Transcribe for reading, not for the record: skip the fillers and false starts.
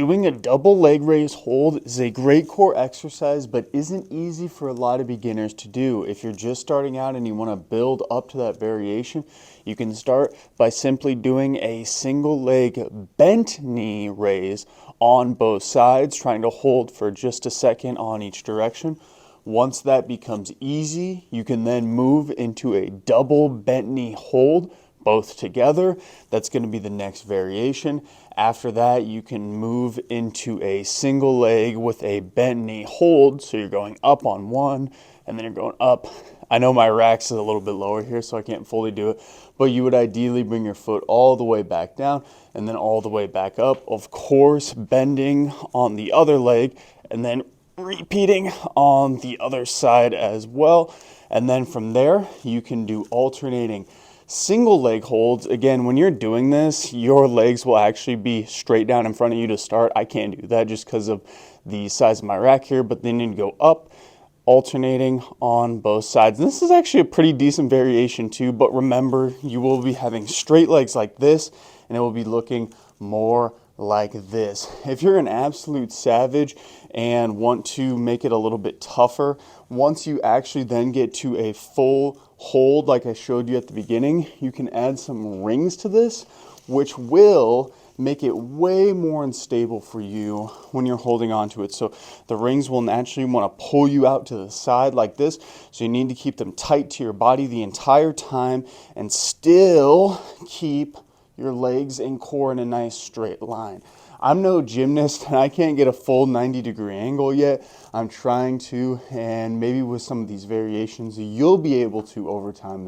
Doing a double leg raise hold is a great core exercise, but isn't easy for a lot of beginners to do. If you're just starting out and you want to build up to that variation, you can start by simply doing a single leg bent knee raise on both sides, trying to hold for just a second on each direction. Once that becomes easy, you can then move into a double bent knee hold, both together. That's going to be the next variation. After that, you can move into a single leg with a bent knee hold. So you're going up on one and then you're going up. I know my rack's is a little bit lower here, so I can't fully do it, but you would ideally bring your foot all the way back down and then all the way back up. Of course, bending on the other leg and then repeating on the other side as well. And then from there, you can do alternating single leg holds. Again, when you're doing this, your legs will actually be straight down in front of you to start. I can't do that just because of the size of my rack here, but then you go up, alternating on both sides. And this is actually a pretty decent variation too, but remember, you will be having straight legs like this, and it will be looking more like this. If you're an absolute savage and want to make it a little bit tougher, once you actually then get to a full hold like I showed you at the beginning, you can add some rings to this, which will make it way more unstable for you when you're holding on to it. So the rings will naturally want to pull you out to the side like this. So you need to keep them tight to your body the entire time and still keep your legs and core in a nice straight line. I'm no gymnast and I can't get a full 90-degree angle yet. I'm trying to, and maybe with some of these variations, you'll be able to over time as